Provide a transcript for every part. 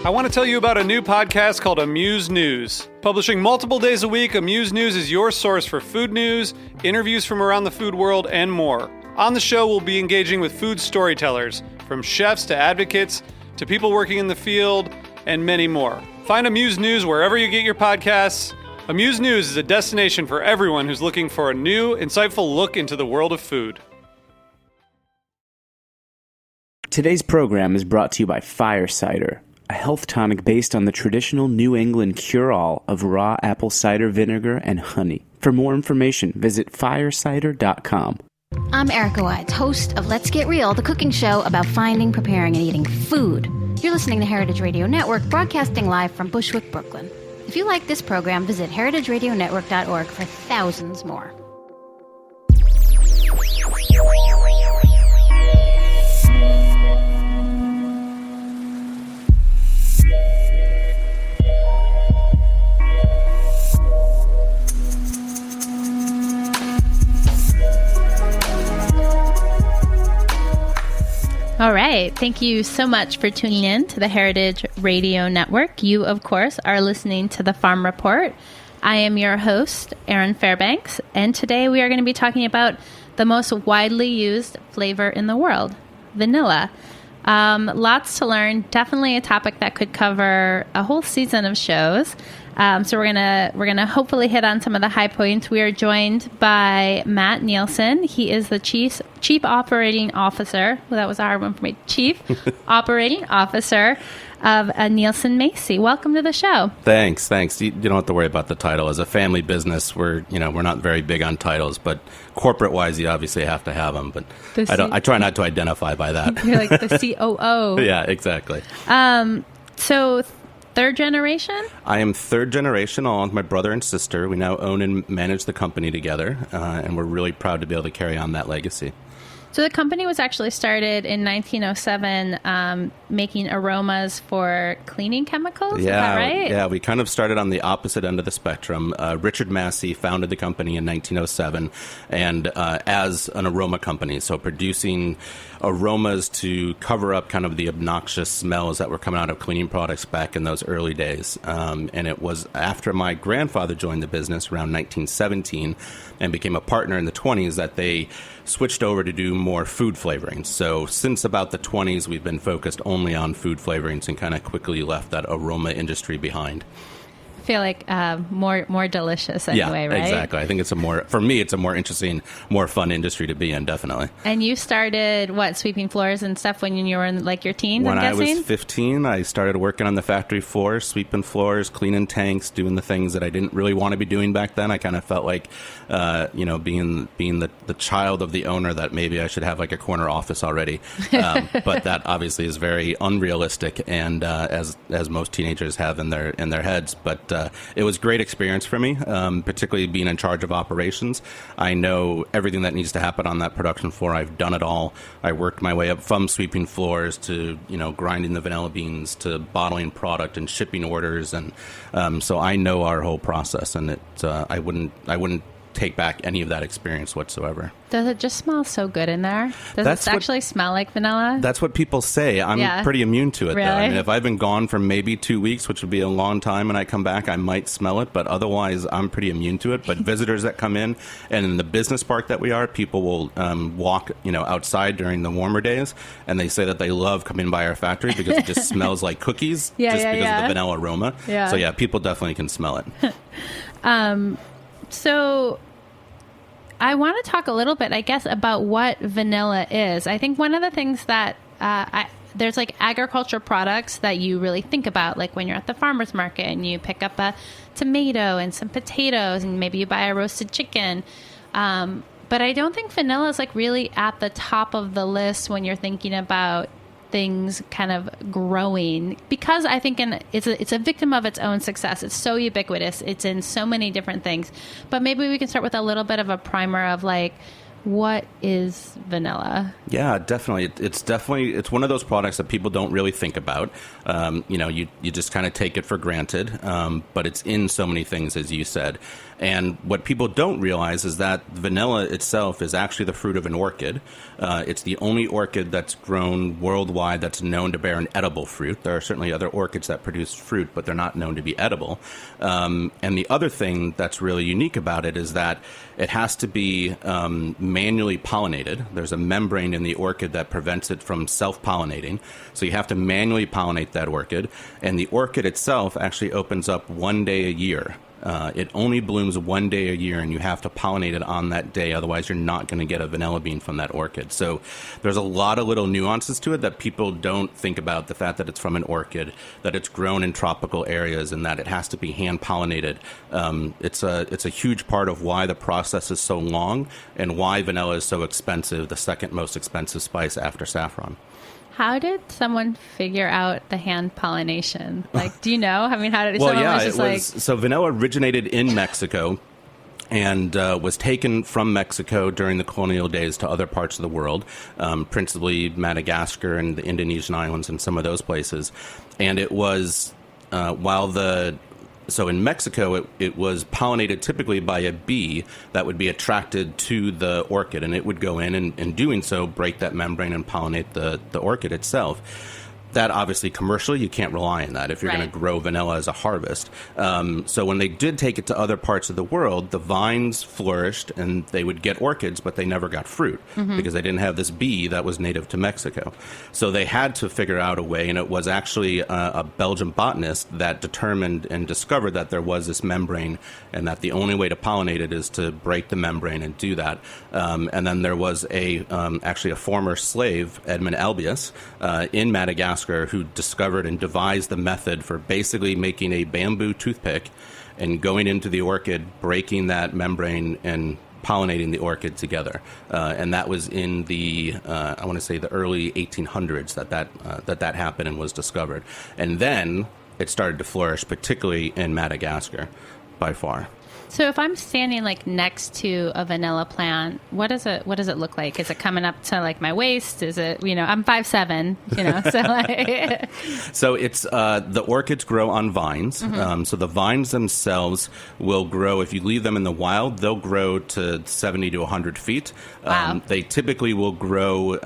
I want to tell you about a new podcast called Amuse News. Publishing multiple days a week, Amuse News is your source for food news, interviews from around the food world, and more. On the show, we'll be engaging with food storytellers, from chefs to advocates to people working in the field, and many more. Find Amuse News wherever you get your podcasts. Amuse News is a destination for everyone who's looking for a new, insightful look into the world of food. Today's program is brought to you by Fire Cider, a health tonic based on the traditional New England cure-all of raw apple cider vinegar and honey. For more information, visit firecider.com. I'm Erica Wides, host of Let's Get Real, the cooking show about finding, preparing, and eating food. You're listening to Heritage Radio Network, broadcasting live from Bushwick, Brooklyn. If you like this program, visit heritageradionetwork.org for thousands more. All right. Thank you so much for tuning in to the Heritage Radio Network. You, of course, are listening to the Farm Report. I am your host, Erin Fairbanks, and today we are going to be talking about the most widely used flavor in the world, vanilla. Lots to learn. Definitely a topic that could cover a whole season of shows. So we're gonna hopefully hit on some of the high points. We are joined by Matt Nielsen. He is the chief operating officer. Well, that was a hard one for me. Chief operating officer of Nielsen-Massey. Welcome to the show. Thanks. You don't have to worry about the title. As a family business, we're not very big on titles, but corporate-wise, you obviously have to have them. But I try not to identify by that. You're like the COO. Yeah, exactly. So third generation? I am third generation, along with my brother and sister. We now own and manage the company together, and we're really proud to be able to carry on that legacy. So the company was actually started in 1907, making aromas for cleaning chemicals. Yeah, is that right? Yeah, we kind of started on the opposite end of the spectrum. Richard Massey founded the company in 1907, and as an aroma company, so producing aromas to cover up kind of the obnoxious smells that were coming out of cleaning products back in those early days. And it was after my grandfather joined the business around 1917 and became a partner in the 20s that they switched over to do more food flavorings. So since about the 20s, we've been focused only on food flavorings and kind of quickly left that aroma industry behind. I feel like more delicious anyway, yeah, right? Exactly. I think it's a more interesting, more fun industry to be in, definitely. And you started, sweeping floors and stuff when you were in, your teens, When I'm guessing? I was 15, I started working on the factory floor, sweeping floors, cleaning tanks, doing the things that I didn't really want to be doing back then. I kind of felt like, being the child of the owner, that maybe I should have like a corner office already. But that obviously is very unrealistic, and as most teenagers have in their heads. But it was a great experience for me, particularly being in charge of operations. I know everything that needs to happen on that production floor. I've done it all. I worked my way up from sweeping floors to, grinding the vanilla beans to bottling product and shipping orders. And so I know our whole process, and I wouldn't take back any of that experience whatsoever. Does it just smell so good in there? Does it actually smell like vanilla? That's what people say. I'm pretty immune to it, really? though. I mean, if I've been gone for maybe 2 weeks, which would be a long time, and I come back, I might smell it, but otherwise I'm pretty immune to it. But visitors that come in, and in the business park that we are, people will walk outside during the warmer days, and they say that they love coming by our factory because it just smells like cookies because of the vanilla aroma. Yeah. So yeah, people definitely can smell it. So I want to talk a little bit, I guess, about what vanilla is. I think one of the things that there's agriculture products that you really think about, like when you're at the farmer's market and you pick up a tomato and some potatoes and maybe you buy a roasted chicken. But I don't think vanilla is really at the top of the list when you're thinking about things kind of growing, because I think it's a victim of its own success. It's so ubiquitous. It's in so many different things. But maybe we can start with a little bit of a primer of what is vanilla? Yeah, definitely. It's one of those products that people don't really think about. You just kind of take it for granted, but it's in so many things, as you said. And what people don't realize is that vanilla itself is actually the fruit of an orchid. It's the only orchid that's grown worldwide that's known to bear an edible fruit. There are certainly other orchids that produce fruit, but they're not known to be edible. And the other thing that's really unique about it is that it has to be manually pollinated. There's a membrane in the orchid that prevents it from self-pollinating. So you have to manually pollinate that orchid. And the orchid itself actually opens up one day a year. It only blooms one day a year, and you have to pollinate it on that day. Otherwise, you're not going to get a vanilla bean from that orchid. So there's a lot of little nuances to it that people don't think about. The fact that it's from an orchid, that it's grown in tropical areas, and that it has to be hand pollinated. It's a huge part of why the process is so long and why vanilla is so expensive, the second most expensive spice after saffron. How did someone figure out the hand pollination? Like, do you know? I mean, how did well, someone yeah, was just like... So vanilla originated in Mexico and was taken from Mexico during the colonial days to other parts of the world, principally Madagascar and the Indonesian islands and some of those places. And it was, So in Mexico, it was pollinated typically by a bee that would be attracted to the orchid, and it would go in and in doing so, break that membrane and pollinate the orchid itself. That obviously commercially, you can't rely on that if you're going to grow vanilla as a harvest. So when they did take it to other parts of the world, the vines flourished and they would get orchids, but they never got fruit because they didn't have this bee that was native to Mexico. So they had to figure out a way, and it was actually a Belgian botanist that determined and discovered that there was this membrane and that the only way to pollinate it is to break the membrane and do that. And then there was actually a former slave, Edmund Albius, in Madagascar, who discovered and devised the method for basically making a bamboo toothpick and going into the orchid, breaking that membrane and pollinating the orchid together. And that was in the, I want to say the early 1800s that happened and was discovered. And then it started to flourish, particularly in Madagascar, by far. So if I'm standing like next to a vanilla plant, what does it look like? Is it coming up to like my waist? Is it, I'm 5'7", so like... So it's, the orchids grow on vines. So the vines themselves will grow, if you leave them in the wild, they'll grow to 70 to 100 feet. Wow. They typically will grow,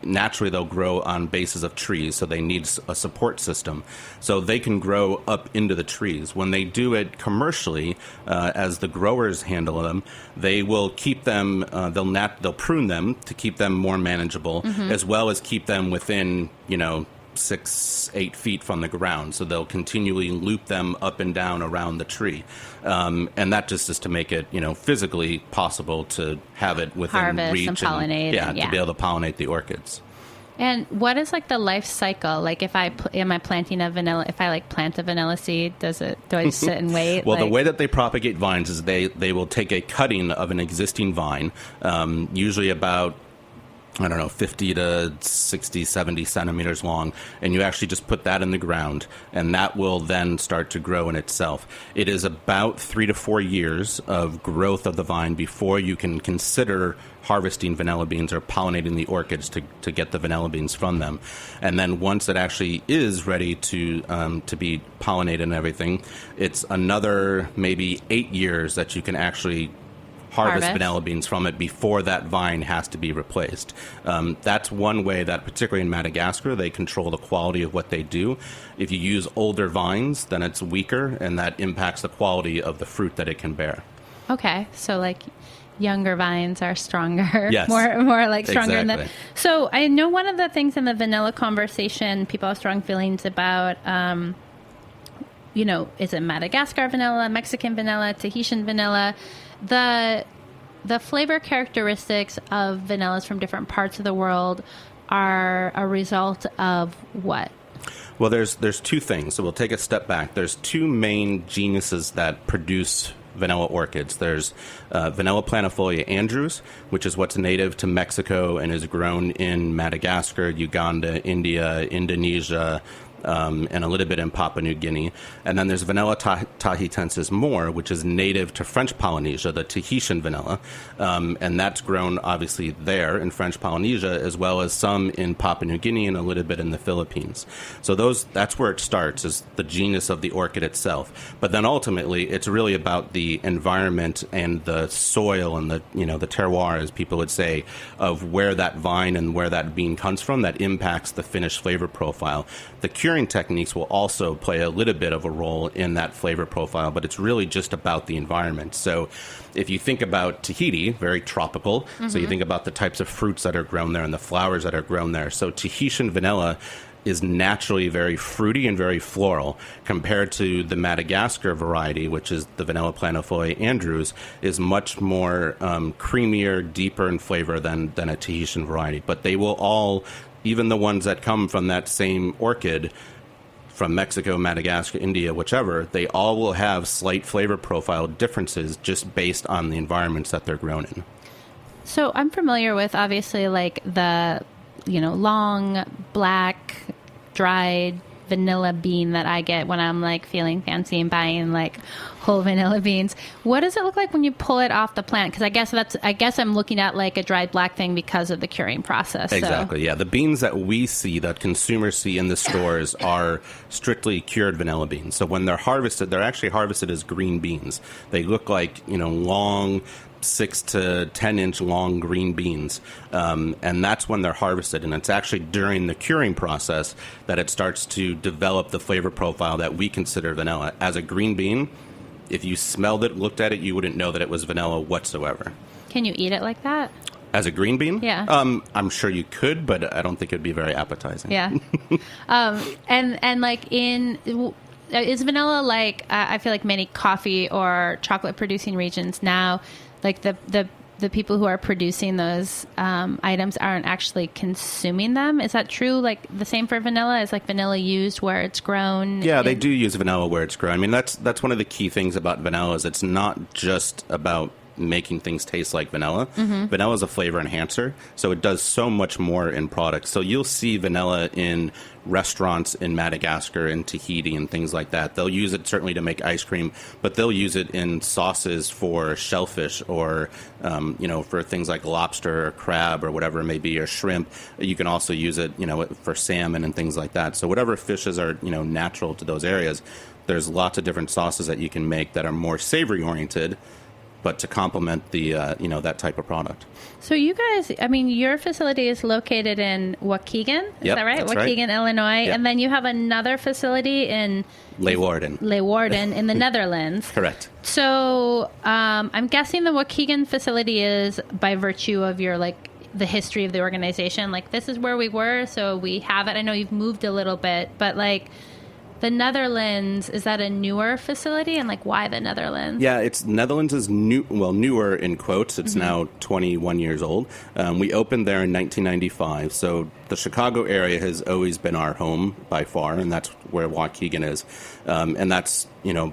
naturally they'll grow on bases of trees, so they need a support system. So they can grow up into the trees. When they do it commercially, as the growers handle them, they will keep them, they'll prune them to keep them more manageable, as well as keep them within, 6-8 feet from the ground. So they'll continually loop them up and down around the tree. And that just is to make it, physically possible to have it within harvest reach and pollinate. To be able to pollinate the orchids. And what is like the life cycle? Like if am I planting a vanilla, if I like plant a vanilla seed, do I sit and wait? Well, the way that they propagate vines is they will take a cutting of an existing vine, usually about, 50 to 60, 70 centimeters long, and you actually just put that in the ground, and that will then start to grow in itself. It is about 3 to 4 years of growth of the vine before you can consider harvesting vanilla beans or pollinating the orchids to get the vanilla beans from them. And then once it actually is ready to be pollinated and everything, it's another maybe 8 years that you can actually harvest vanilla beans from it before that vine has to be replaced. That's one way that, particularly in Madagascar, they control the quality of what they do. If you use older vines, then it's weaker, and that impacts the quality of the fruit that it can bear. Okay, so like younger vines are stronger, yes. more like stronger. Exactly. So I know one of the things in the vanilla conversation, people have strong feelings about, is it Madagascar vanilla, Mexican vanilla, Tahitian vanilla? The flavor characteristics of vanillas from different parts of the world are a result of what? Well, there's two things. So we'll take a step back. There's two main genuses that produce vanilla orchids. There's Vanilla planifolia andrews, which is what's native to Mexico and is grown in Madagascar, Uganda, India, Indonesia, and a little bit in Papua New Guinea. And then there's Vanilla tahitensis more, which is native to French Polynesia, the Tahitian vanilla. And that's grown, obviously, there in French Polynesia, as well as some in Papua New Guinea and a little bit in the Philippines. So that's where it starts, is the genus of the orchid itself. But then ultimately, it's really about the environment and the soil and the terroir, as people would say, of where that vine and where that bean comes from that impacts the finished flavor profile. The curing techniques will also play a little bit of a role in that flavor profile, but it's really just about the environment. So if you think about Tahiti, very tropical, so you think about the types of fruits that are grown there and the flowers that are grown there. So Tahitian vanilla is naturally very fruity and very floral, compared to the Madagascar variety, which is the Vanilla planifolia andrews, is much more creamier, deeper in flavor than a Tahitian variety. But they will all, even the ones that come from that same orchid, from Mexico, Madagascar, India, whichever, they all will have slight flavor profile differences just based on the environments that they're grown in. So I'm familiar with, obviously, like the, long, black, dried vanilla bean that I get when I'm like feeling fancy and buying like whole vanilla beans. What does it look like when you pull it off the plant? Because I guess I'm looking at like a dried black thing because of the curing process. Exactly. Yeah. The beans that we see, that consumers see in the stores, are strictly cured vanilla beans. So when they're harvested, they're actually harvested as green beans. They look like, long 6 to 10 inch long green beans, and that's when they're harvested. And it's actually during the curing process that it starts to develop the flavor profile that we consider vanilla. As a green bean, if you smelled it, looked at it, you wouldn't know that it was vanilla whatsoever. Can you eat it like that? As a green bean? Yeah. I'm sure you could, but I don't think it'd be very appetizing. Yeah. And like is vanilla like, I feel like many coffee or chocolate producing regions now, like the people who are producing those items aren't actually consuming them. Is that true? Like the same for vanilla? Is like vanilla used where it's grown? Yeah, they do use vanilla where it's grown. I mean, that's one of the key things about vanilla, is it's not just about making things taste like vanilla. Vanilla is a flavor enhancer, so it does so much more in products. So you'll see vanilla in restaurants in Madagascar and Tahiti and things like that. They'll use it certainly to make ice cream, but they'll use it in sauces for shellfish or for things like lobster or crab or whatever it may be, or shrimp. You can also use it for salmon and things like that. So whatever fishes are natural to those areas, there's lots of different sauces that you can make that are more savory oriented, but to complement the that type of product. So you guys, I mean, your facility is located in Waukegan, is that right? Waukegan, Illinois, Yep. And then you have another facility in Leeuwarden in the Netherlands. Correct. So I'm guessing the Waukegan facility is by virtue of your the history of the organization. Like, this is where we were, so we have it. I know you've moved a little bit, but the Netherlands, is that a newer facility? And why the Netherlands? Yeah, Netherlands is newer in quotes. It's now 21 years old. We opened there in 1995. So the Chicago area has always been our home by far, and that's where Waukegan is. And that's,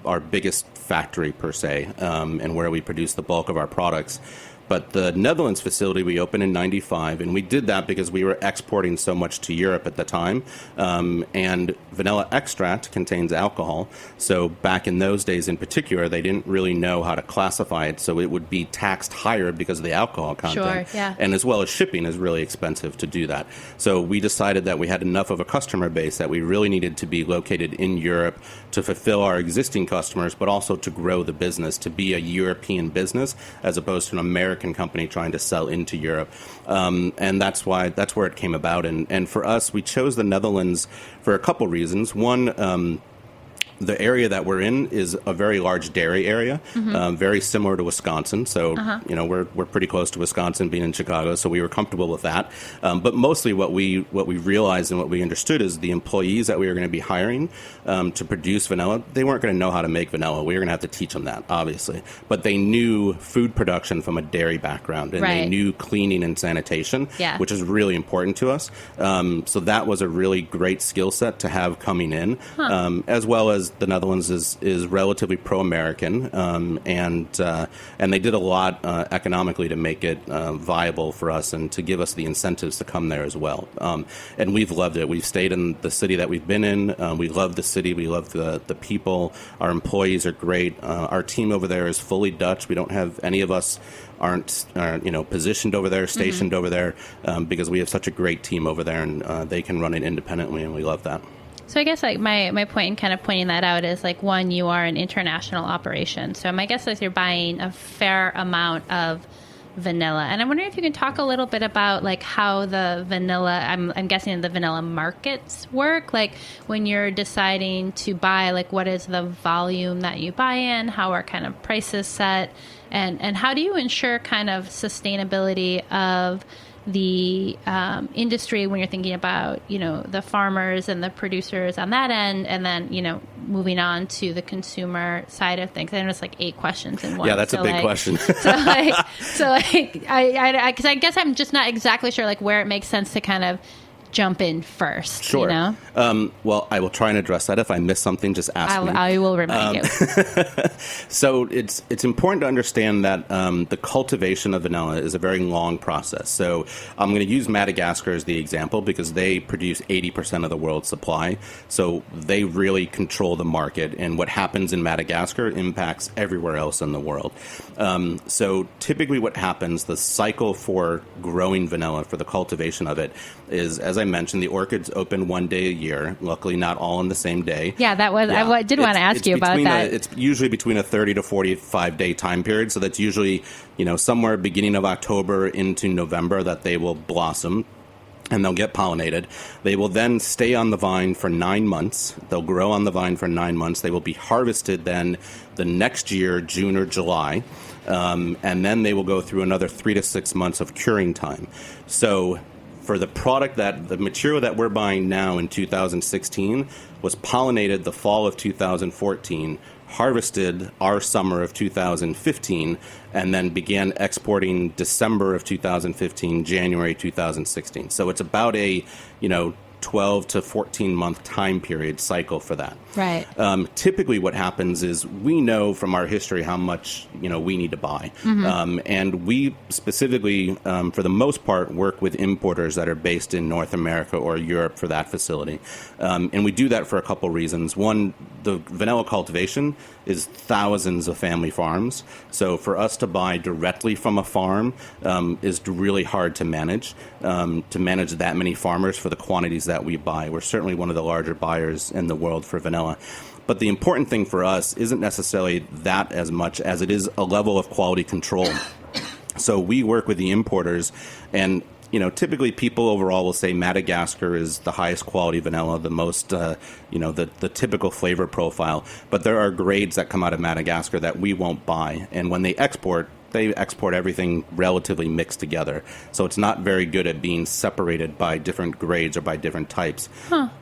our biggest factory per se, and where we produce the bulk of our products. But the Netherlands facility we opened in 95, and we did that because we were exporting so much to Europe at the time. And vanilla extract contains alcohol. So back in those days in particular, they didn't really know how to classify it. So it would be taxed higher because of the alcohol content. Sure, yeah. And as well as shipping is really expensive to do that. So we decided that we had enough of a customer base that we really needed to be located in Europe to fulfill our existing customers, but also to grow the business, to be a European business as opposed to an American company trying to sell into Europe. And that's where it came about. And for us, we chose the Netherlands for a couple reasons. One, the area that we're in is a very large dairy area, very similar to Wisconsin. So, we're pretty close to Wisconsin, being in Chicago, so we were comfortable with that. But mostly what we realized and what we understood is the employees that we were going to be hiring to produce vanilla, they weren't going to know how to make vanilla. We were going to have to teach them that, obviously. But they knew food production from a dairy background, and they knew cleaning and sanitation, which is really important to us. So that was a really great skill set to have coming in, as well as the Netherlands is relatively pro-American, and they did a lot economically to make it viable for us and to give us the incentives to come there as well. And we've loved it. We've stayed in the city that we've been in. We love the city. We love the people. Our employees are great. Our team over there is fully Dutch. We don't have any of us aren't positioned over there, stationed over there, because we have such a great team over there, and they can run it independently, and we love that. So I guess like my point in kind of pointing that out is like, one, you are an international operation. So my guess is you're buying a fair amount of vanilla. And I'm wondering if you can talk a little bit about like how the vanilla, I'm guessing the vanilla markets work. Like when you're deciding to buy, like what is the volume that you buy in? How are kind of prices set? And how do you ensure kind of sustainability of the industry when you're thinking about, the farmers and the producers on that end, and then, moving on to the consumer side of things? I know it's like 8 questions in one. Yeah, that's a big question. I guess I'm just not exactly sure like where it makes sense to kind of jump in first. Sure. Well, I will try and address that. If I miss something, just ask me. I will remind you. So it's important to understand that the cultivation of vanilla is a very long process. So I'm going to use Madagascar as the example because they produce 80% of the world's supply. So they really control the market, and what happens in Madagascar impacts everywhere else in the world. So typically what happens, the cycle for growing vanilla, for the cultivation of it, is, as I mentioned, the orchids open one day a year. Luckily, not all on the same day. Yeah, that was. Yeah. I did want to ask you about that. It's usually between a 30 to 45 day time period. So that's usually, somewhere beginning of October into November that they will blossom. And they'll get pollinated. They will then stay on the vine for 9 months. They'll grow on the vine for 9 months. They will be harvested then the next year, June or July. And then they will go through another 3 to 6 months of curing time. So for the the material that we're buying now in 2016 was pollinated the fall of 2014, harvested our summer of 2015, and then began exporting December of 2015, January 2016. So it's about a, 12 to 14 month time period cycle for that. Right. Typically what happens is we know from our history how much, we need to buy. And we specifically, for the most part, work with importers that are based in North America or Europe for that facility. And we do that for a couple reasons. One, the vanilla cultivation is thousands of family farms. So for us to buy directly from a farm is really hard to manage that many farmers for the quantities that we buy. We're certainly one of the larger buyers in the world for vanilla. But the important thing for us isn't necessarily that as much as it is a level of quality control. So we work with the importers, and typically people overall will say Madagascar is the highest quality vanilla, the most, the typical flavor profile. But there are grades that come out of Madagascar that we won't buy. And when they export everything relatively mixed together. So it's not very good at being separated by different grades or by different types.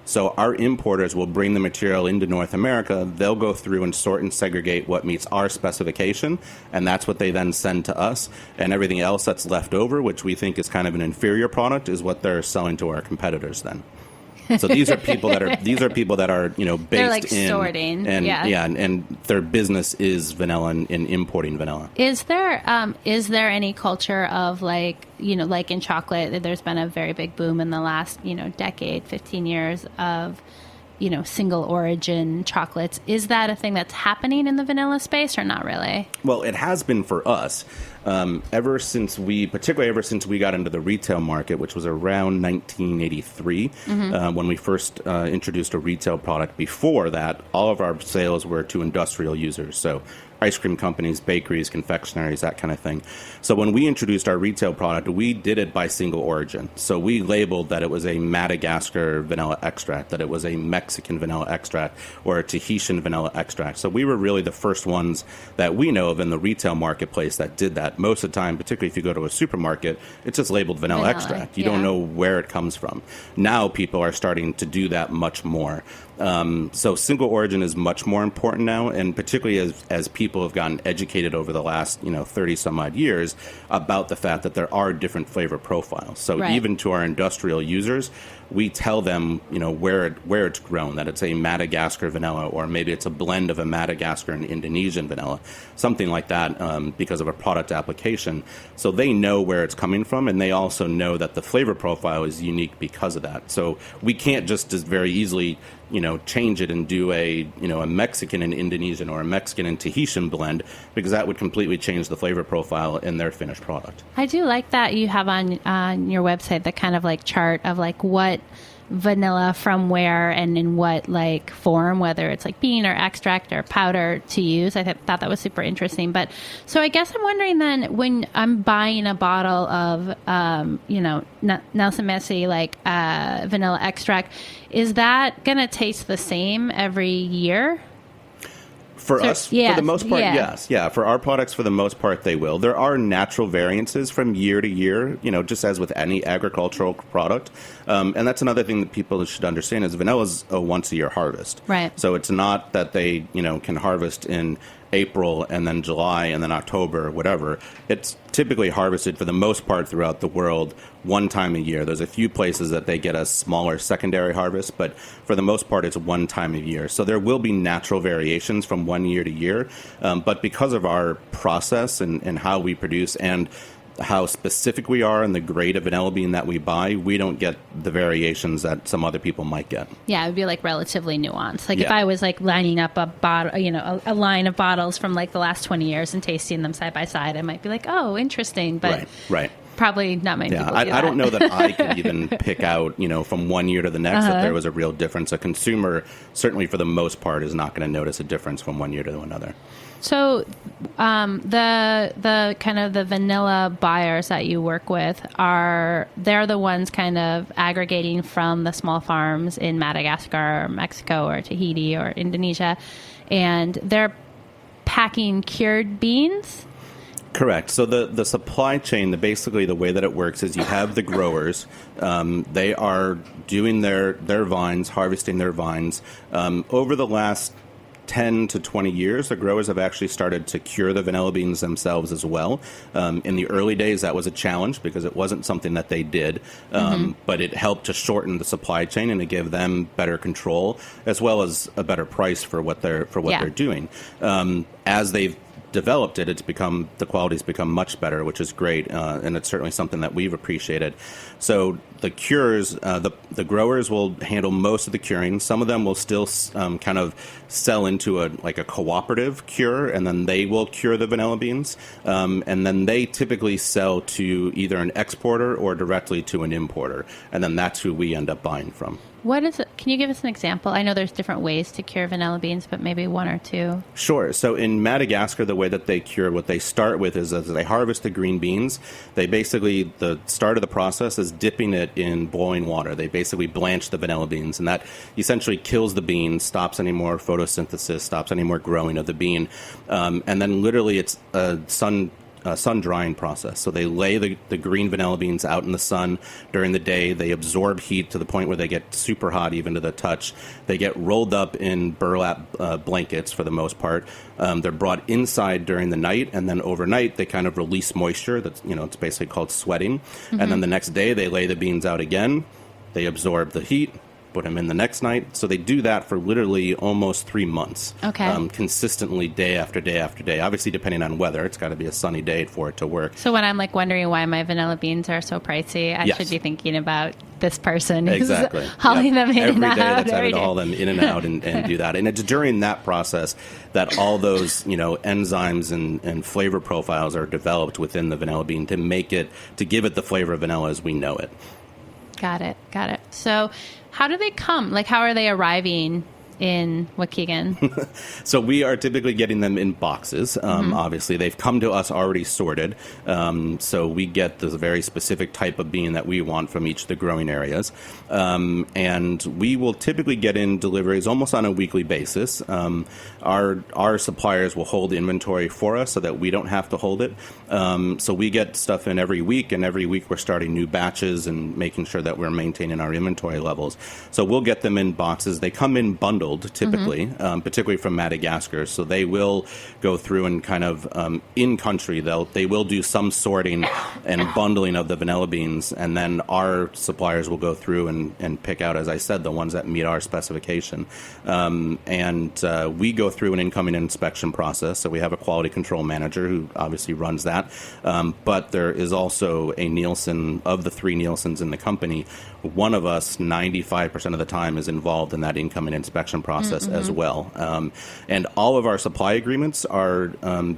So our importers will bring the material into North America. They'll go through and sort and segregate what meets our specification, and that's what they then send to us. And everything else that's left over, which we think is kind of an inferior product, is what they're selling to our competitors then. So these are people that are based they're like in sorting, and their business is vanilla and importing vanilla. Is there any culture of like in chocolate? There's been a very big boom in the last decade, 15 years of single origin chocolates. Is that a thing that's happening in the vanilla space or not really? Well, it has been for us. Ever since we got into the retail market, which was around 1983, when we first introduced a retail product. Before that, all of our sales were to industrial users, so ice cream companies, bakeries, confectionaries, that kind of thing. So when we introduced our retail product, we did it by single origin. So we labeled that it was a Madagascar vanilla extract, that it was a Mexican vanilla extract, or a Tahitian vanilla extract. So we were really the first ones that we know of in the retail marketplace that did that. Most of the time, particularly if you go to a supermarket, it's just labeled vanilla extract. You don't know where it comes from. Now people are starting to do that much more. So single origin is much more important now, and particularly as people have gotten educated over the last 30 some odd years about the fact that there are different flavor profiles. So even to our industrial users, we tell them, where it's grown, that it's a Madagascar vanilla, or maybe it's a blend of a Madagascar and Indonesian vanilla, something like that, because of a product application. So they know where it's coming from, and they also know that the flavor profile is unique because of that. So we can't just very easily change it and do a Mexican and Indonesian or a Mexican and Tahitian blend, because that would completely change the flavor profile in their finished product. I do like that you have on your website the kind of like chart of like what vanilla from where and in what like form, whether it's like bean or extract or powder to use. I thought that was super interesting. But so I guess I'm wondering then, when I'm buying a bottle of Nielsen-Massey like vanilla extract, is that gonna taste the same every year? For us, for the most part, yes. Yeah, for our products, for the most part, they will. There are natural variances from year to year, just as with any agricultural product. And that's another thing that people should understand is vanilla is a once-a-year harvest. Right. So it's not that they, can harvest in April and then July and then October, whatever. It's typically harvested for the most part throughout the world one time a year. There's a few places that they get a smaller secondary harvest, but for the most part, it's one time a year. So there will be natural variations from one year to year. But because of our process and how we produce and how specific we are and the grade of vanilla bean that we buy, we don't get the variations that some other people might get. Yeah, it would be like relatively nuanced. Like if I was like lining up a bottle, a line of bottles from like the last 20 years and tasting them side by side, I might be like, oh, interesting. But right. Probably not many people do that. I don't know that I could even pick out, from one year to the next that there was a real difference. A consumer, certainly for the most part, is not going to notice a difference from one year to another. So the kind of the vanilla buyers that you work with, they're the ones kind of aggregating from the small farms in Madagascar or Mexico or Tahiti or Indonesia, and they're packing cured beans? Correct. So the supply chain, basically the way that it works is you have the growers. They are doing their vines, harvesting their vines. Over the last 10 to 20 years, the growers have actually started to cure the vanilla beans themselves as well. In the early days, that was a challenge because it wasn't something that they did, but it helped to shorten the supply chain and to give them better control as well as a better price for what they're doing. As they've developed it, the quality's become much better, which is great, and it's certainly something that we've appreciated. So the cures, the growers will handle most of the curing. Some of them will still kind of sell into a cooperative cure, and then they will cure the vanilla beans, and then they typically sell to either an exporter or directly to an importer, and then that's who we end up buying from. What is it? Can you give us an example? I know there's different ways to cure vanilla beans, but maybe one or two. Sure. So in Madagascar, the way that they cure, what they start with is as they harvest the green beans, they basically, the start of the process is dipping it in boiling water. They basically blanch the vanilla beans, and that essentially kills the bean, stops any more photosynthesis, stops any more growing of the bean. And then literally it's a sun drying process. So they lay the green vanilla beans out in the sun during the day. They absorb heat to the point where they get super hot even to the touch. They get rolled up in burlap blankets for the most part. They're brought inside during the night, and then overnight they kind of release moisture. That's, it's basically called sweating. And then the next day they lay the beans out again. They absorb the heat, put them in the next night. So they do that for literally almost 3 months. Okay. Consistently, day after day after day. Obviously, depending on weather, it's got to be a sunny day for it to work. So when I'm wondering why my vanilla beans are so pricey, I should be thinking about this person who's hauling them in and out. That's having to haul them in and out and do that. And it's during that process that all those enzymes and flavor profiles are developed within the vanilla bean to give it the flavor of vanilla as we know it. Got it. So how do they come? How are they arriving in Waukegan? So we are typically getting them in boxes. Obviously, they've come to us already sorted. So we get the very specific type of bean that we want from each of the growing areas. And we will typically get in deliveries almost on a weekly basis. Our suppliers will hold inventory for us so that we don't have to hold it. So we get stuff in every week, and every week we're starting new batches and making sure that we're maintaining our inventory levels. So we'll get them in boxes. They come in bundles. smuggled, typically, particularly from Madagascar. So they will go through and kind of in country, they will do some sorting and bundling of the vanilla beans, and then our suppliers will go through and pick out, as I said, the ones that meet our specification. We go through an incoming inspection process. So we have a quality control manager who obviously runs that. But there is also a Nielsen, of the 3 Nielsens in the company, one of us 95% of the time is involved in that incoming inspection process as well. And all of our supply agreements are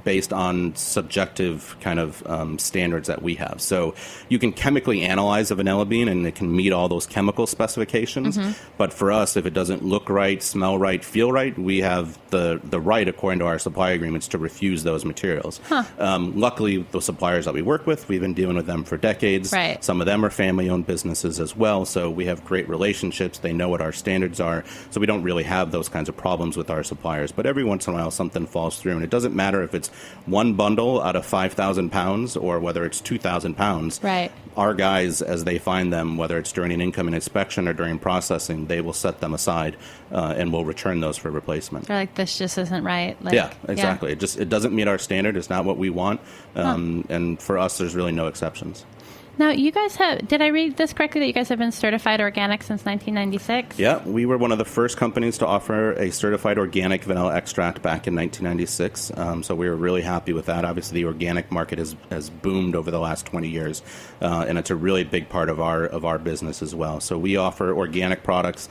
based on subjective kind of standards that we have. So you can chemically analyze a vanilla bean and it can meet all those chemical specifications. But for us, if it doesn't look right, smell right, feel right, we have the right, according to our supply agreements, to refuse those materials. Luckily, the suppliers that we work with, we've been dealing with them for decades. Right. Some of them are family-owned businesses as well. So we have great relationships. They know what our standards are. So we don't really have those kinds of problems with our suppliers. But every once in a while, something falls through. And it doesn't matter if it's one bundle out of 5,000 pounds or whether it's 2,000 pounds. Right. Our guys, as they find them, whether it's during an incoming inspection or during processing, they will set them aside and will return those for replacement. They're like, this just isn't right. Like, yeah, exactly. It doesn't meet our standard. It's not what we want. And for us, there's really no exceptions. Now, you guys did I read this correctly, that you guys have been certified organic since 1996? Yeah, we were one of the first companies to offer a certified organic vanilla extract back in 1996. So we were really happy with that. Obviously, the organic market has boomed over the last 20 years, and it's a really big part of our business as well. So we offer organic products.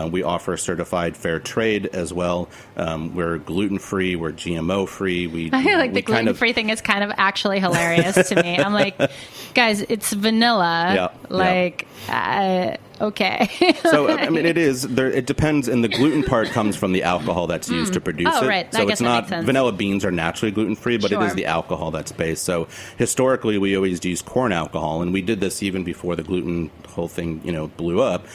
We offer certified fair trade as well. We're gluten-free. We're GMO-free. I feel like the gluten-free thing is kind of actually hilarious to me. I'm like, guys, it's vanilla. Yeah, okay. So, I mean, it is. It depends, and the gluten part comes from the alcohol that's used to produce it. Right. So I guess it's that not, makes sense. vanilla beans are naturally gluten-free, but Sure. it is the alcohol that's based. So historically, we always used corn alcohol, and we did this even before the gluten whole thing, blew up.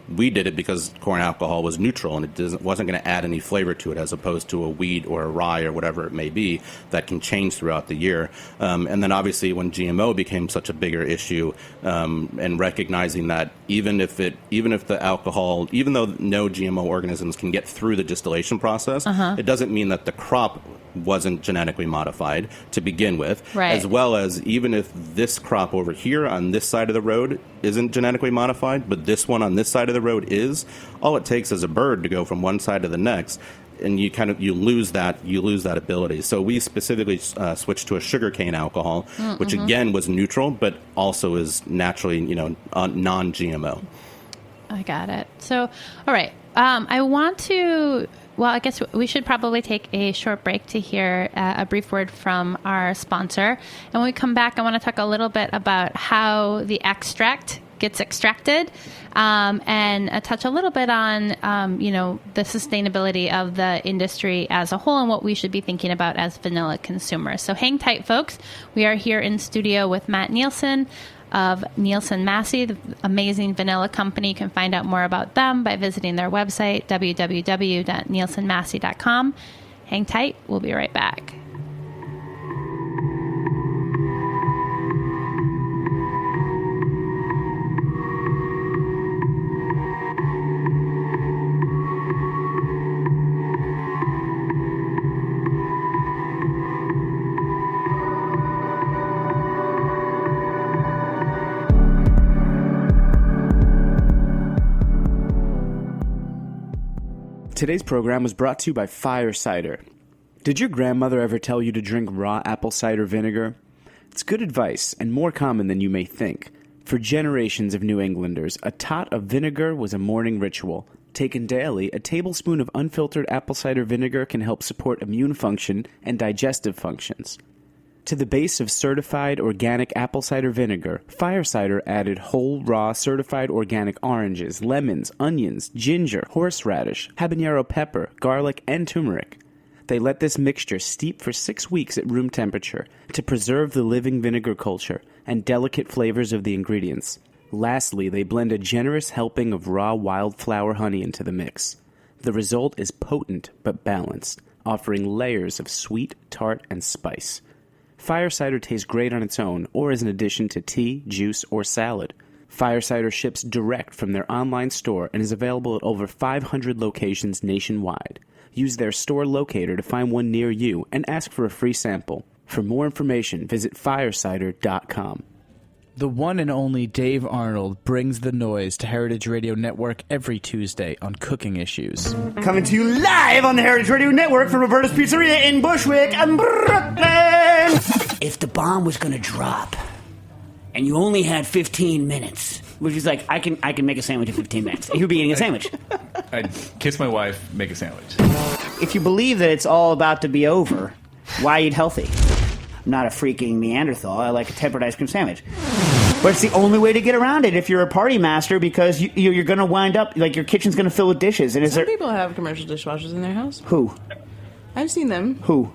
We did it because corn alcohol was neutral, and it wasn't going to add any flavor to it, as opposed to a wheat or a rye or whatever it may be that can change throughout the year. And then obviously when GMO became such a bigger issue, and recognizing that even if the alcohol, even though no GMO organisms can get through the distillation process, it doesn't mean that the crop wasn't genetically modified to begin with, right. As well as even if this crop over here on this side of the road isn't genetically modified, but this one on this side of the road is, all it takes is a bird to go from one side to the next, and you lose that ability. So we specifically switched to a sugarcane alcohol, which again was neutral, but also is naturally non-GMO. I got it. So, all right. I want to. Well, I guess we should probably take a short break to hear a brief word from our sponsor. And when we come back, I want to talk a little bit about how the extract gets extracted, and touch a little bit on, the sustainability of the industry as a whole and what we should be thinking about as vanilla consumers. So hang tight, folks. We are here in studio with Matt Nielsen of Nielsen-Massey, the amazing vanilla company. You can find out more about them by visiting their website, www.nielsenmassey.com. Hang tight. We'll be right back. Today's program was brought to you by Fire Cider. Did your grandmother ever tell you to drink raw apple cider vinegar? It's good advice and more common than you may think. For generations of New Englanders, a tot of vinegar was a morning ritual. Taken daily, a tablespoon of unfiltered apple cider vinegar can help support immune function and digestive functions. To the base of certified organic apple cider vinegar, Fire Cider added whole, raw, certified organic oranges, lemons, onions, ginger, horseradish, habanero pepper, garlic, and turmeric. They let this mixture steep for 6 weeks at room temperature to preserve the living vinegar culture and delicate flavors of the ingredients. Lastly, they blend a generous helping of raw wildflower honey into the mix. The result is potent but balanced, offering layers of sweet, tart, and spice. Fire Cider tastes great on its own or as an addition to tea, juice, or salad. Fire Cider ships direct from their online store and is available at over 500 locations nationwide. Use their store locator to find one near you and ask for a free sample. For more information, visit firecider.com. The one and only Dave Arnold brings the noise to Heritage Radio Network every Tuesday on Cooking Issues. Coming to you live on the Heritage Radio Network from Roberta's Pizzeria in Bushwick, Brooklyn. If the bomb was going to drop and you only had 15 minutes, which is like, I can make a sandwich in 15 minutes. You'd be eating a sandwich. I'd kiss my wife, make a sandwich. If you believe that it's all about to be over, why eat healthy? I'm not a freaking Neanderthal. I like a tempered ice cream sandwich. But it's the only way to get around it if you're a party master, because you're going to wind up, like, your kitchen's going to fill with dishes. And Some people have commercial dishwashers in their house. Who? I've seen them. Who?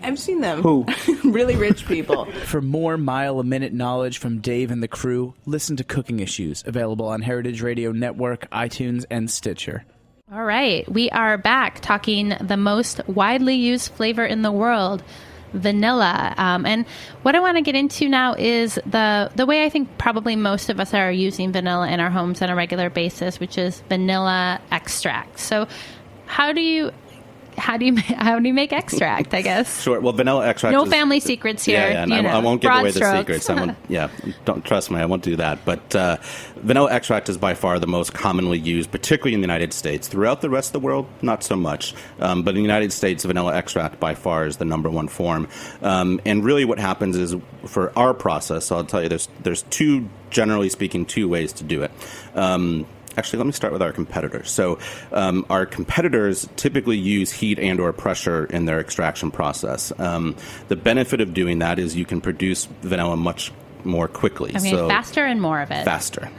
I've seen them. Who? Really rich people. For more mile-a-minute knowledge from Dave and the crew, listen to Cooking Issues, available on Heritage Radio Network, iTunes, and Stitcher. All right, we are back talking the most widely used flavor in the world, vanilla. And what I want to get into now is the way I think probably most of us are using vanilla in our homes on a regular basis, which is vanilla extract. So how do you make extract, I guess? Sure. Well, vanilla extract. No family secrets here. Yeah, and I won't give broad away strokes. the secrets. Don't trust me. I won't do that. But vanilla extract is by far the most commonly used, particularly in the United States. Throughout the rest of the world, not so much. But in the United States, vanilla extract by far is the number one form. And really, what happens is, for our process, I'll tell you, there's generally speaking, two ways to do it. Actually, let me start with our competitors. So our competitors typically use heat and or pressure in their extraction process. The benefit of doing that is you can produce vanilla much more quickly. I mean, so faster and more of it. Faster.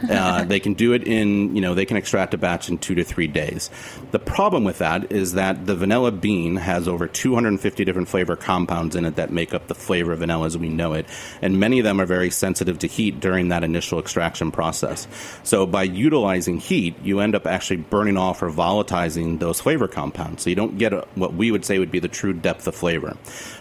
They can do it they can extract a batch in 2 to 3 days. The problem with that is that the vanilla bean has over 250 different flavor compounds in it that make up the flavor of vanilla as we know it. And many of them are very sensitive to heat during that initial extraction process. So by utilizing heat, you end up actually burning off or volatilizing those flavor compounds. So you don't get what we would say would be the true depth of flavor.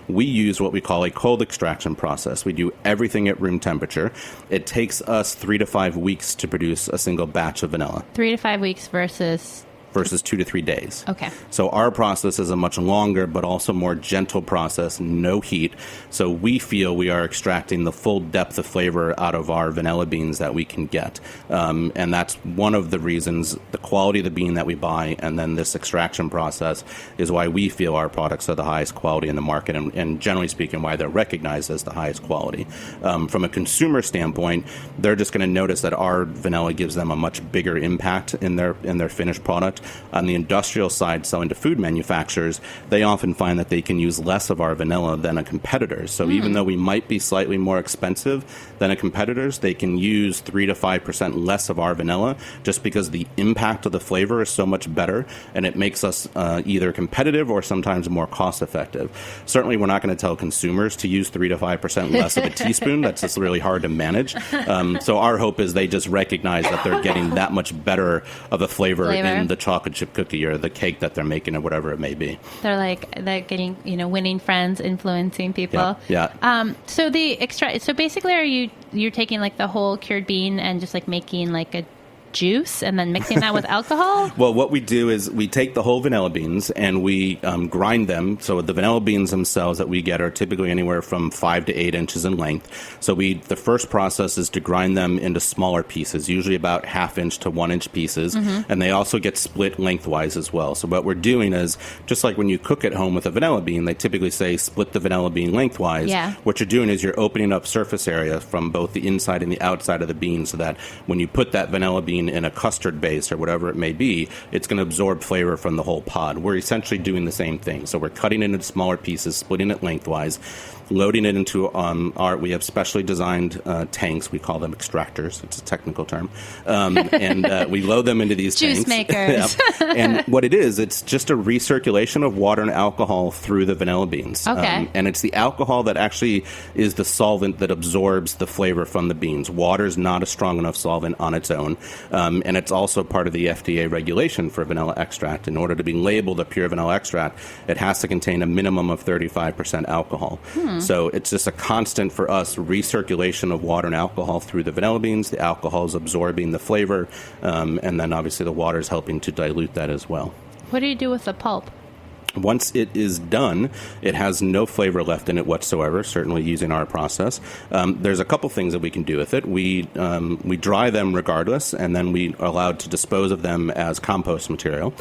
We use what we call a cold extraction process. We do everything at room temperature. It takes us 3 to 5 weeks to produce a single batch of vanilla. 3 to 5 weeks versus 2 to 3 days. Okay. So our process is a much longer but also more gentle process, no heat. So we feel we are extracting the full depth of flavor out of our vanilla beans that we can get. And that's one of the reasons, the quality of the bean that we buy, and then this extraction process is why we feel our products are the highest quality in the market, and generally speaking, why they're recognized as the highest quality. From a consumer standpoint, they're just going to notice that our vanilla gives them a much bigger impact in their finished product. On the industrial side, selling to food manufacturers, they often find that they can use less of our vanilla than a competitor's. So even though we might be slightly more expensive than a competitor's, they can use 3 to 5% less of our vanilla just because the impact of the flavor is so much better, and it makes us either competitive or sometimes more cost effective. Certainly, we're not going to tell consumers to use 3 to 5% less of a teaspoon. That's just really hard to manage. So our hope is they just recognize that they're getting that much better of a flavor in the chocolate chip cookie or the cake that they're making or whatever it may be. They're getting, winning friends, influencing people. Yeah. So so basically you're taking like the whole cured bean and just like making like a juice and then mixing that with alcohol? Well, what we do is we take the whole vanilla beans and we grind them. So the vanilla beans themselves that we get are typically anywhere from 5 to 8 inches in length. So the first process is to grind them into smaller pieces, usually about 1/2 inch to 1 inch pieces. And they also get split lengthwise as well. So what we're doing is, just like when you cook at home with a vanilla bean, they typically say split the vanilla bean lengthwise. Yeah. What you're doing is you're opening up surface area from both the inside and the outside of the bean, so that when you put that vanilla bean in a custard base or whatever it may be, it's going to absorb flavor from the whole pod. We're essentially doing the same thing. So we're cutting it into smaller pieces, splitting it lengthwise, loading it into we have specially designed tanks. We call them extractors. It's a technical term. And we load them into these juice tanks. makers. And what it is, it's just a recirculation of water and alcohol through the vanilla beans. Okay. And it's the alcohol that actually is the solvent that absorbs the flavor from the beans. Water is not a strong enough solvent on its own. And it's also part of the FDA regulation for vanilla extract. In order to be labeled a pure vanilla extract, it has to contain a minimum of 35% alcohol. So it's just a constant for us recirculation of water and alcohol through the vanilla beans. The alcohol is absorbing the flavor, and then obviously the water is helping to dilute that as well. What do you do with the pulp? Once it is done, it has no flavor left in it whatsoever, certainly using our process. There's a couple things that we can do with it. We dry them regardless, and then we are allowed to dispose of them as compost material,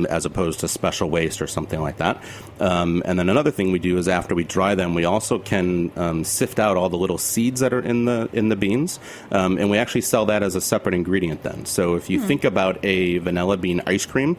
as opposed to special waste or something like that. And then another thing we do is after we dry them, we also can sift out all the little seeds that are in the beans, and we actually sell that as a separate ingredient then. So if you think about a vanilla bean ice cream,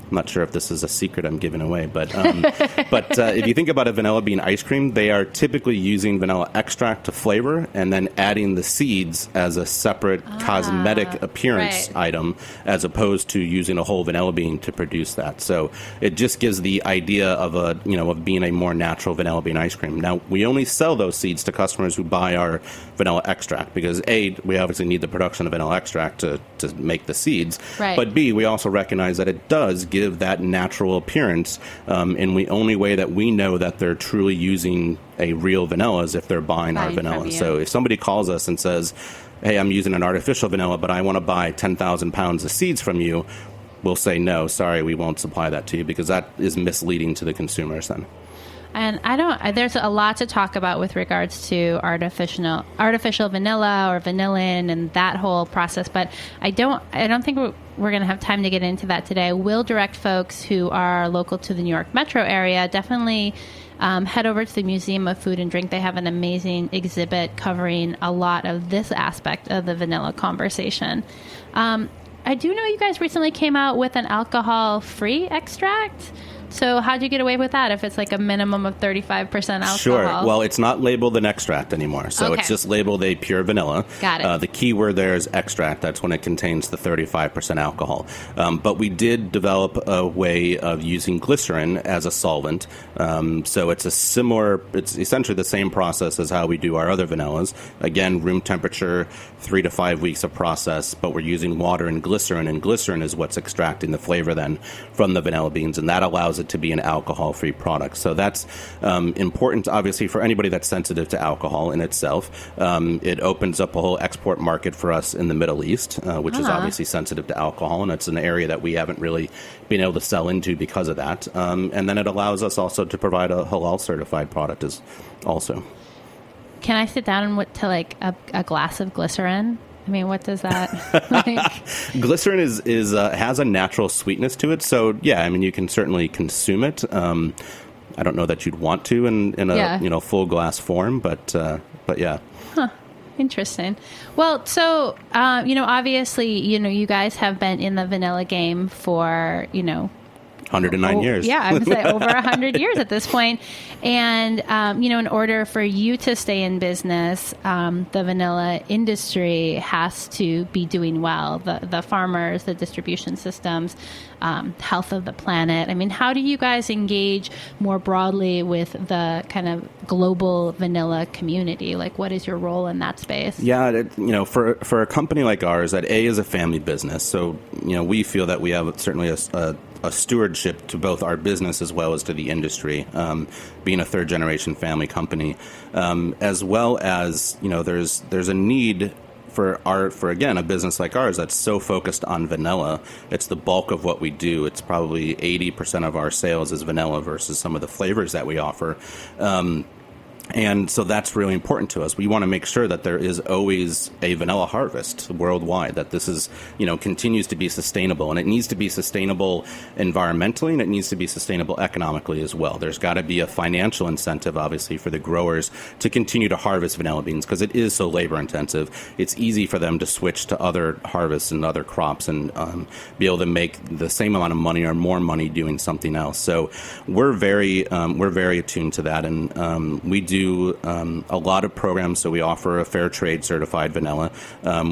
I'm not sure if this is a secret I'm giving away, but if you think about a vanilla bean ice cream, they are typically using vanilla extract to flavor and then adding the seeds as a separate cosmetic appearance item, as opposed to using a whole vanilla bean to produce that. So it just gives the idea of of being a more natural vanilla bean ice cream. Now, we only sell those seeds to customers who buy our vanilla extract because A, we obviously need the production of vanilla extract to make the seeds, but B, we also recognize that it does give that natural appearance, and the only way that we know that they're truly using a real vanilla is if they're buying our vanilla. So if somebody calls us and says, hey, I'm using an artificial vanilla, but I want to buy 10,000 pounds of seeds from you, we'll say, no, sorry, we won't supply that to you, because that is misleading to the consumers then. And there's a lot to talk about with regards to artificial vanilla or vanillin and that whole process, but I don't think we're going to have time to get into that today. We'll direct folks who are local to the New York metro area, definitely head over to the Museum of Food and Drink. They have an amazing exhibit covering a lot of this aspect of the vanilla conversation. I do know you guys recently came out with an alcohol-free extract. So how'd you get away with that if it's like a minimum of 35% alcohol? Sure. Well, it's not labeled an extract anymore. So it's just labeled a pure vanilla. Got it. The key word there is extract. That's when it contains the 35% alcohol. But we did develop a way of using glycerin as a solvent. So it's essentially the same process as how we do our other vanillas. Again, room temperature, 3 to 5 weeks of process, but we're using water and glycerin is what's extracting the flavor then from the vanilla beans, and that allows it to be an alcohol-free product. So that's important, obviously, for anybody that's sensitive to alcohol in itself. It opens up a whole export market for us in the Middle East, which is obviously sensitive to alcohol, and it's an area that we haven't really been able to sell into because of that. And then it allows us also to provide a halal-certified product as also. Can I sit down to like a glass of glycerin? I mean, what does that like? Glycerin has a natural sweetness to it, so yeah, I mean, you can certainly consume it. I don't know that you'd want to in a full glass form, but yeah. Huh. Interesting. Well, so obviously, you guys have been in the vanilla game for 109 years. Yeah, I would say over 100 years at this point. And, in order for you to stay in business, the vanilla industry has to be doing well. The farmers, the distribution systems, health of the planet. I mean, how do you guys engage more broadly with the kind of global vanilla community? Like, what is your role in that space? Yeah, for a company like ours, that is a family business. So, we feel that we have certainly a stewardship to both our business as well as to the industry, being a third-generation family company, as well as, there's a need for again, a business like ours that's so focused on vanilla. It's the bulk of what we do. It's probably 80% of our sales is vanilla versus some of the flavors that we offer. And so that's really important to us. We want to make sure that there is always a vanilla harvest worldwide, that this is, continues to be sustainable. And it needs to be sustainable environmentally, and it needs to be sustainable economically as well. There's got to be a financial incentive, obviously, for the growers to continue to harvest vanilla beans because it is so labor intensive. It's easy for them to switch to other harvests and other crops and be able to make the same amount of money or more money doing something else. So we're very attuned to that, and we do do a lot of programs. So we offer a fair trade certified vanilla.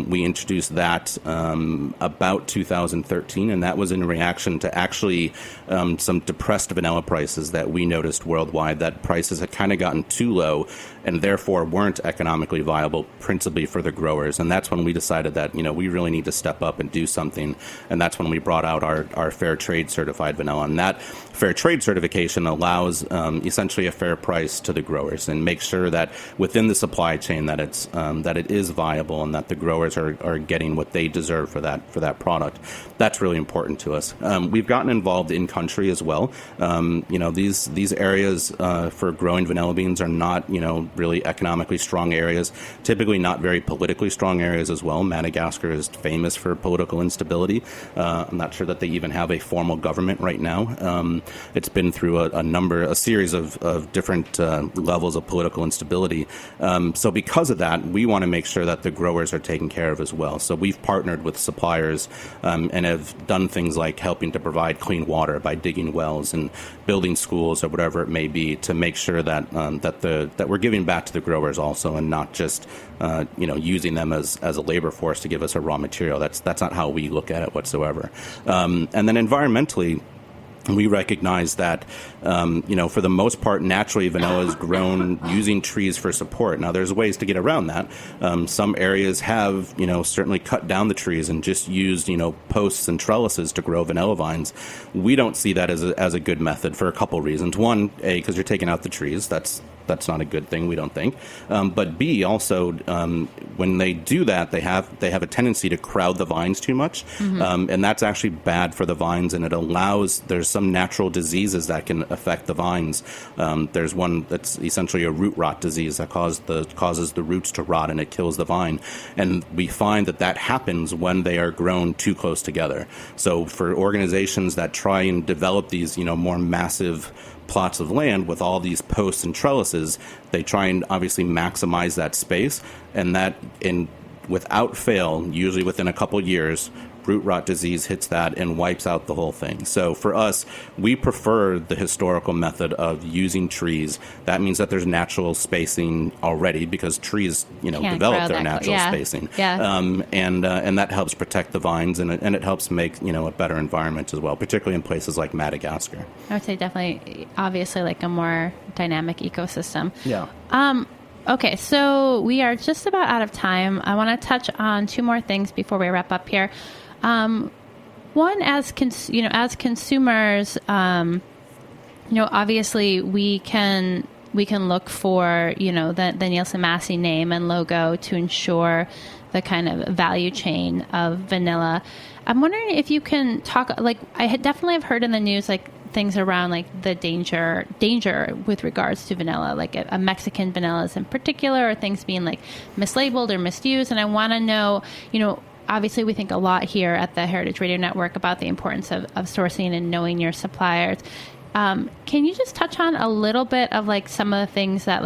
We introduced that about 2013, and that was in reaction to actually some depressed vanilla prices that we noticed worldwide, that prices had kind of gotten too low and therefore weren't economically viable, principally for the growers. And that's when we decided that, we really need to step up and do something. And that's when we brought out our fair trade certified vanilla. And that fair trade certification allows essentially a fair price to the growers and makes sure that within the supply chain that it's that it is viable and that the growers are getting what they deserve for that product. That's really important to us. We've gotten involved in country as well. These areas for growing vanilla beans are not really economically strong areas, typically not very politically strong areas as well. Madagascar is famous for political instability. I'm not sure that they even have a formal government right now. It's been through a series of different levels of political instability. So because of that, we want to make sure that the growers are taken care of as well. So we've partnered with suppliers and have done things like helping to provide clean water by digging wells and building schools or whatever it may be to make sure that that we're giving back to the growers also, and not just using them as a labor force to give us a raw material. That's not how we look at it whatsoever. And then environmentally, we recognize that, for the most part, naturally vanilla is grown using trees for support. Now, there's ways to get around that. Some areas have, certainly cut down the trees and just used, posts and trellises to grow vanilla vines. We don't see that as a good method for a couple reasons. One, A, because you're taking out the trees. That's not a good thing, we don't think. But B, also, when they do that, they have a tendency to crowd the vines too much, and that's actually bad for the vines. And there's some natural diseases that can affect the vines. There's one that's essentially a root rot disease that causes the roots to rot, and it kills the vine. And we find that happens when they are grown too close together. So for organizations that try and develop these, more massive plots of land with all these posts and trellises, they try and obviously maximize that space, and without fail, usually within a couple years, root rot disease hits that and wipes out the whole thing. So for us, we prefer the historical method of using trees. That means that there's natural spacing already, because trees, develop their natural spacing. Yeah. And that helps protect the vines, and it helps make, a better environment as well, particularly in places like Madagascar. I would say definitely, obviously, like a more dynamic ecosystem. Yeah. Okay, so we are just about out of time. I want to touch on two more things before we wrap up here. One, as consumers, obviously we can look for, the Nielsen-Massey name and logo to ensure the kind of value chain of vanilla. I'm wondering if you can talk, I definitely have heard in the news, things around the danger with regards to vanilla, like a Mexican vanillas in particular, or things being mislabeled or misused. And I want to know, obviously, we think a lot here at the Heritage Radio Network about the importance of sourcing and knowing your suppliers. Can you just touch on a little bit of some of the things that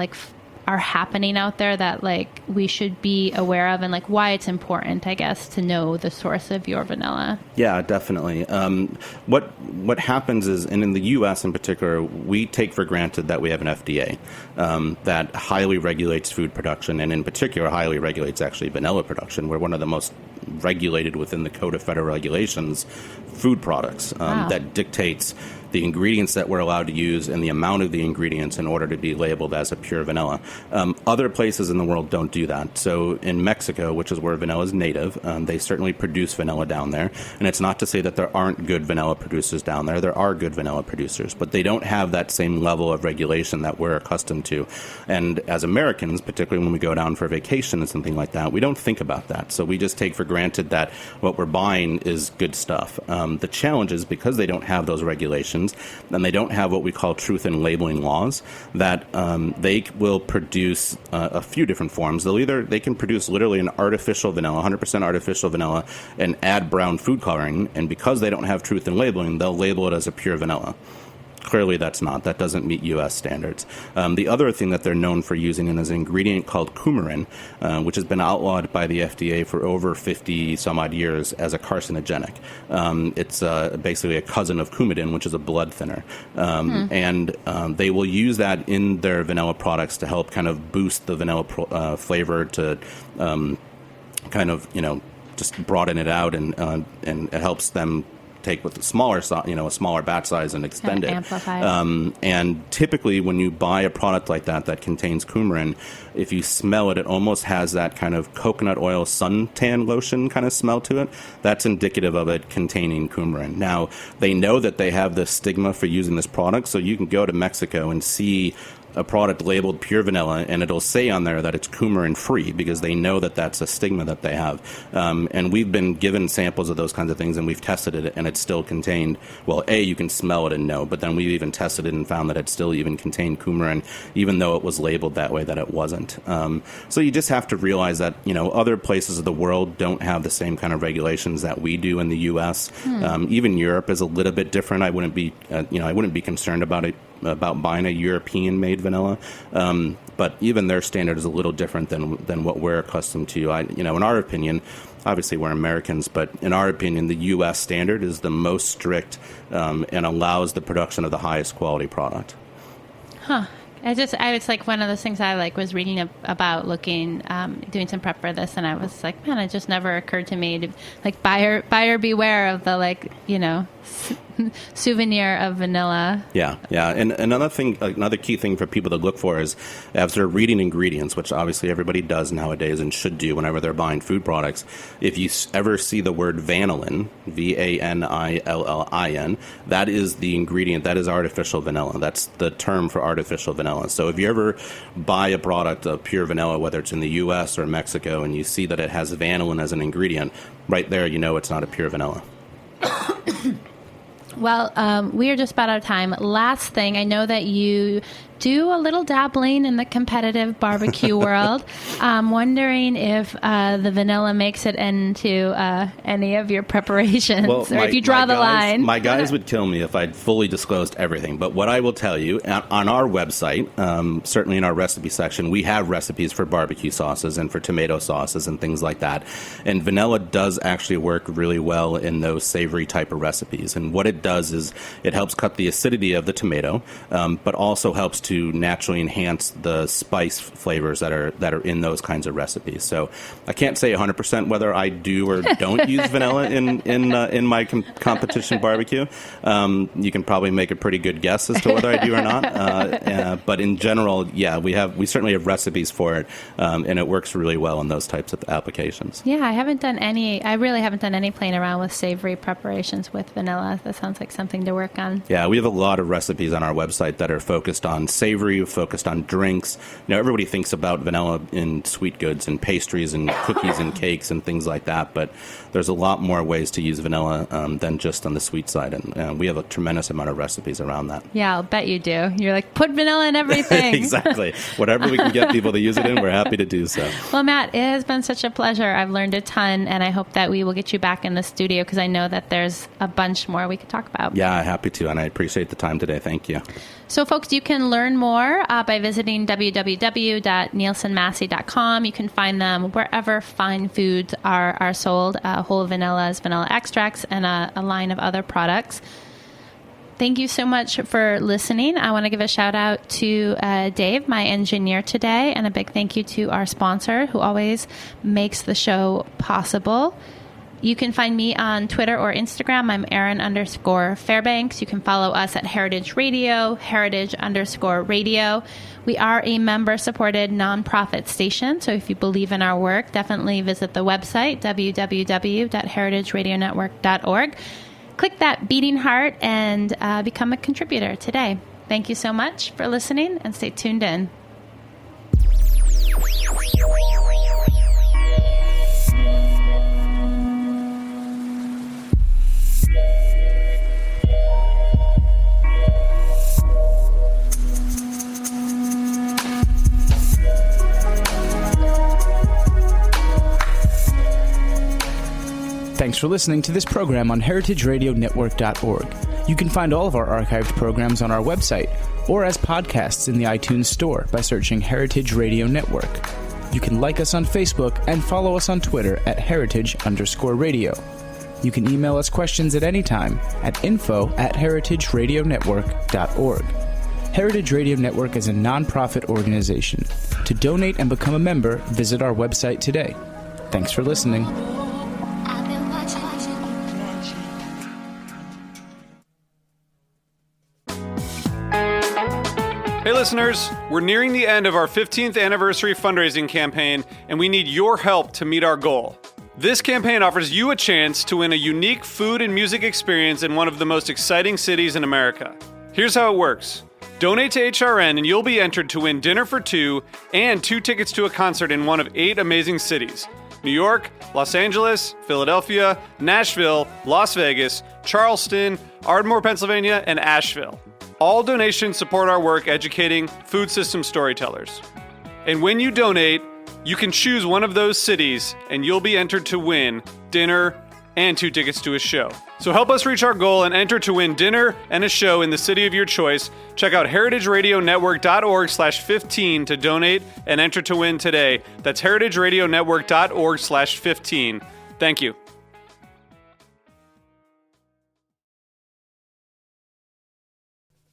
are happening out there that we should be aware of, and why it's important, I guess, to know the source of your vanilla? Yeah, definitely. What happens is, and in the U.S. in particular, we take for granted that we have an FDA that highly regulates food production, and in particular highly regulates actually vanilla production. We're one of the most regulated within the Code of Federal Regulations food products that dictates the ingredients that we're allowed to use and the amount of the ingredients in order to be labeled as a pure vanilla. Other places in the world don't do that. So in Mexico, which is where vanilla is native, they certainly produce vanilla down there. And it's not to say that there aren't good vanilla producers down there. There are good vanilla producers, but they don't have that same level of regulation that we're accustomed to. And as Americans, particularly when we go down for vacation and something like that, we don't think about that. So we just take for granted that what we're buying is good stuff. The challenge is, because they don't have those regulations, and they don't have what we call truth in labeling laws, that they will produce a few different forms. They can produce literally an artificial vanilla, 100% artificial vanilla, and add brown food coloring. And because they don't have truth in labeling, they'll label it as a pure vanilla. clearly that's not. That doesn't meet U.S. standards. The other thing that they're known for using is an ingredient called coumarin, which has been outlawed by the FDA for over 50 some odd years as a carcinogenic. It's basically a cousin of Coumadin, which is a blood thinner. And they will use that in their vanilla products to help kind of boost the vanilla flavor to kind of, just broaden it out, and it helps them take with a smaller batch size and extend it. Amplify it. And typically when you buy a product like that contains coumarin, if you smell it, it almost has that kind of coconut oil suntan lotion kind of smell to it. That's indicative of it containing coumarin. Now, they know that they have this stigma for using this product, so you can go to Mexico and see a product labeled pure vanilla, and it'll say on there that it's coumarin free, because they know that that's a stigma that they have. And we've been given samples of those kinds of things, and we've tested it, and it still contained, well, A, you can smell it and know, but then we've even tested it and found that it still even contained coumarin, even though it was labeled that way, that it wasn't. So you just have to realize that, other places of the world don't have the same kind of regulations that we do in the U.S. Even Europe is a little bit different. I wouldn't be concerned about buying a European-made vanilla, but even their standard is a little different than what we're accustomed to. In our opinion, obviously we're Americans, but in our opinion, the U.S. standard is the most strict and allows the production of the highest quality product. Huh. I was like, one of those things I was reading about, doing some prep for this, and I was like, man, it just never occurred to me to buyer beware of the souvenir of vanilla. Yeah. And another key thing for people to look for is, as they're reading ingredients, which obviously everybody does nowadays and should do whenever they're buying food products, if you ever see the word vanillin, VANILLIN, that is the ingredient, that is artificial vanilla. That's the term for artificial vanilla. So if you ever buy a product of pure vanilla, whether it's in the U.S. or Mexico, and you see that it has vanillin as an ingredient, right there it's not a pure vanilla. Well, we are just about out of time. Last thing, I know that you do a little dabbling in the competitive barbecue world. I'm wondering if the vanilla makes it into any of your preparations, or if you draw the line. My guys would kill me if I'd fully disclosed everything. But what I will tell you, on our website, certainly in our recipe section, we have recipes for barbecue sauces and for tomato sauces and things like that. And vanilla does actually work really well in those savory type of recipes. And what it does is it helps cut the acidity of the tomato, but also helps to naturally enhance the spice flavors that are in those kinds of recipes. So I can't say 100% whether I do or don't use vanilla in my competition barbecue. You can probably make a pretty good guess as to whether I do or not. But in general, we certainly have recipes for it, and it works really well in those types of applications. Yeah, I really haven't done any playing around with savory preparations with vanilla. That sounds like something to work on. Yeah, we have a lot of recipes on our website that are focused on savory, focused on drinks. Everybody thinks about vanilla in sweet goods and pastries and cookies and cakes and things like that, but there's a lot more ways to use vanilla than just on the sweet side, and we have a tremendous amount of recipes around that. Yeah, I'll bet you do. You're like, put vanilla in everything. Exactly. Whatever we can get people to use it in, we're happy to do so. Well, Matt, it has been such a pleasure. I've learned a ton, and I hope that we will get you back in the studio, because I know that there's a bunch more we could talk about. Yeah, happy to, and I appreciate the time today. Thank you. So, folks, you can learn more by visiting www.Nielsen-Massey.com. You can find them wherever fine foods are sold, whole vanillas, vanilla extracts, and a line of other products. Thank you so much for listening. I want to give a shout out to Dave, my engineer today, and a big thank you to our sponsor, who always makes the show possible. You can find me on Twitter or Instagram. I'm Erin_Fairbanks. You can follow us at Heritage Radio, Heritage_Radio. We are a member-supported nonprofit station, so if you believe in our work, definitely visit the website, www.heritageradionetwork.org. Click that beating heart and become a contributor today. Thank you so much for listening, and stay tuned in. Thanks for listening to this program on heritageradionetwork.org. You can find all of our archived programs on our website or as podcasts in the iTunes Store by searching Heritage Radio Network. You can like us on Facebook and follow us on Twitter at heritage_radio. You can email us questions at any time at info@heritageradionetwork.org. Heritage Radio Network is a non-profit organization. To donate and become a member, visit our website today. Thanks for listening. Hey listeners, we're nearing the end of our 15th anniversary fundraising campaign, and we need your help to meet our goal. This campaign offers you a chance to win a unique food and music experience in one of the most exciting cities in America. Here's how it works. Donate to HRN and you'll be entered to win dinner for two and 2 tickets to a concert in one of 8 amazing cities: New York, Los Angeles, Philadelphia, Nashville, Las Vegas, Charleston, Ardmore, Pennsylvania, and Asheville. All donations support our work educating food system storytellers. And when you donate, you can choose one of those cities and you'll be entered to win dinner and 2 tickets to a show. So help us reach our goal and enter to win dinner and a show in the city of your choice. Check out heritageradionetwork.org/15 to donate and enter to win today. That's heritageradionetwork.org/15. Thank you.